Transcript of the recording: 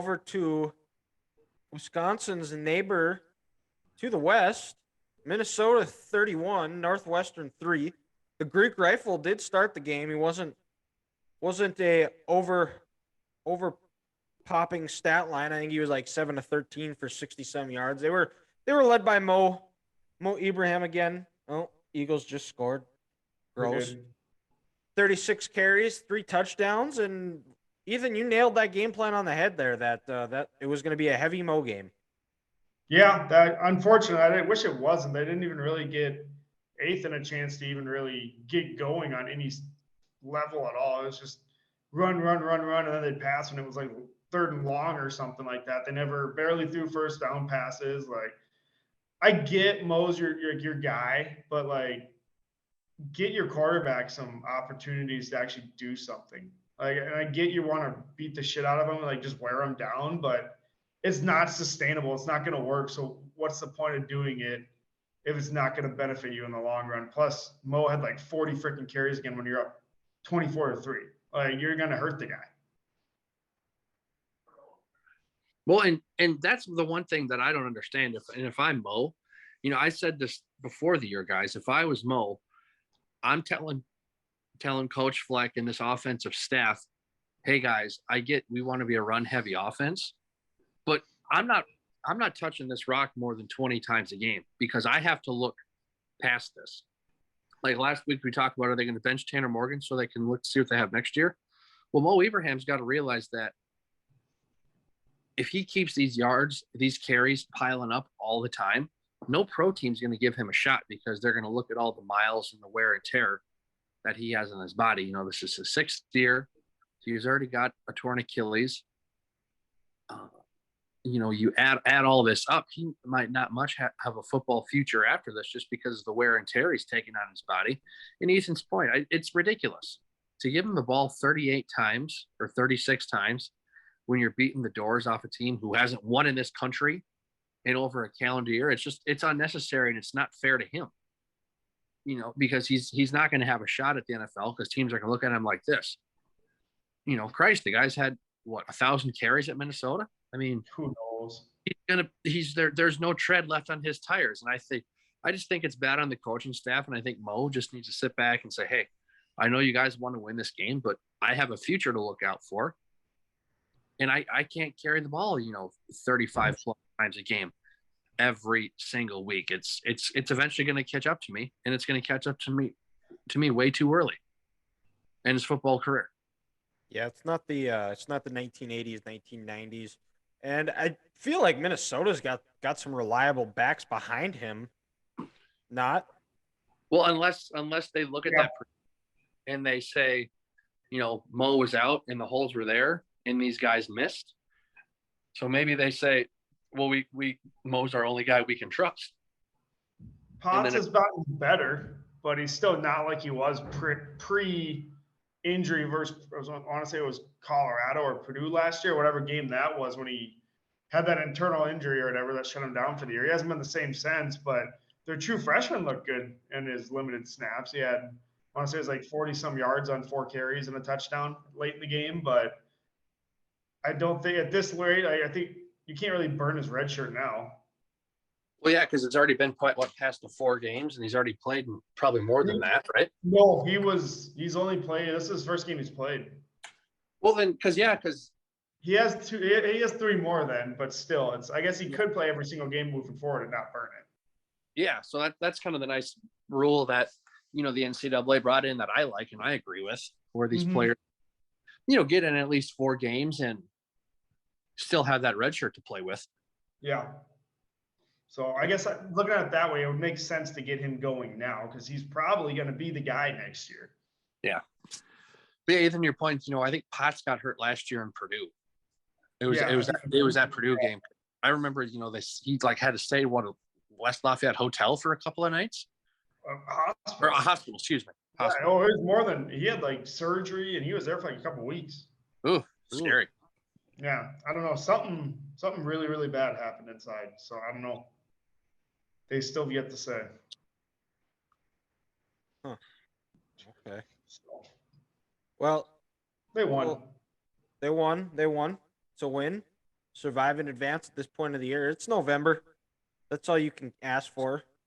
over to Wisconsin's neighbor to the west, Minnesota 31, Northwestern 3. The Greek Rifle did start the game. He wasn't a over popping stat line. I think he was like 7 to 13 for 60 some yards. They were led by Mo Ibrahim again. Oh, Eagles just scored. We Gross. did. 36 carries, 3 touchdowns, and Ethan, you nailed that game plan on the head there. That it was going to be a heavy Mo game. Yeah, that unfortunate. I wish it wasn't. They didn't even really get Ethan a chance to even really get going on any level at all. It was just run, run, run, run, and then they'd pass when it was like third and long or something like that. They never barely threw first down passes. Like I get Mo's your guy, but like get your quarterback some opportunities to actually do something. Like, and I get you want to beat the shit out of them, like just wear them down, but it's not sustainable. It's not going to work. So what's the point of doing it if it's not going to benefit you in the long run? Plus, Mo had like 40 freaking carries again when you're up 24-3. Like you're going to hurt the guy. Well, and that's the one thing that I don't understand. If I'm Mo, I said this before the year, guys. If I was Mo, I'm telling Coach Fleck and this offensive staff, hey guys, I get we want to be a run heavy offense, but I'm not touching this rock more than 20 times a game because I have to look past this. Like last week we talked about, are they going to bench Tanner Morgan so they can look see what they have next year? Well, Mo Ibrahim's got to realize that if he keeps these yards, these carries piling up all the time, no pro team's going to give him a shot because they're going to look at all the miles and the wear and tear that he has on his body. This is his 6th year. So he's already got a torn Achilles. You add all this up, he might not much have a football future after this just because of the wear and tear he's taking on his body. And Ethan's point, it's ridiculous to give him the ball 38 times or 36 times when you're beating the doors off a team who hasn't won in this country in over a calendar year. It's unnecessary and it's not fair to him, because he's not going to have a shot at the NFL because teams are going to look at him like this. Christ, the guy's had 1,000 carries at Minnesota. I mean, who knows? He's there. There's no tread left on his tires. And I just think it's bad on the coaching staff. And I think Mo just needs to sit back and say, hey, I know you guys want to win this game, but I have a future to look out for. And I can't carry the ball, 35 plus times a game every single week. It's eventually going to catch up to me, and it's going to catch up to me way too early in his football career. Yeah, it's not the 1980s, 1990s, and I feel like Minnesota's got some reliable backs behind him. Not well, unless they look at that and they say, Mo was out and the holes were there and these guys missed. So maybe they say, well, we Mo's our only guy we can trust. Potts has gotten better, but he's still not like he was pre-injury versus, I want to say it was Colorado or Purdue last year, whatever game that was when he had that internal injury or whatever that shut him down for the year. He hasn't been the same since, but their true freshman looked good in his limited snaps. He had, I want to say it was like 40-some yards on 4 carries and a touchdown late in the game, but I don't think at this rate, I think you can't really burn his red shirt now. Well, yeah, because it's already been past the 4 games, and he's already played probably more than that, right? No, he's only played. This is his first game he's played. Well, then, because he has 2. He has 3 more then, but still, I guess he could play every single game moving forward and not burn it. Yeah, so that's kind of the nice rule that the NCAA brought in that I like and I agree with, where these players, get in at least 4 games and still have that red shirt to play with. Yeah. So I guess looking at it that way, it would make sense to get him going now because he's probably going to be the guy next year. Yeah. But yeah, Ethan, your point, I think Potts got hurt last year in Purdue. It was that Purdue game. I remember, he had to stay at West Lafayette Hotel for a couple of nights. Or a hospital, excuse me. Hospital. Yeah, it was more than he had surgery and he was there for a couple of weeks. Ooh, scary. Yeah, I don't know. Something really, really bad happened inside. So I don't know. They still have yet to say. Huh. Okay. Well, they won. They won. It's a win. survive in advance at this point of the year. It's November. That's all you can ask for.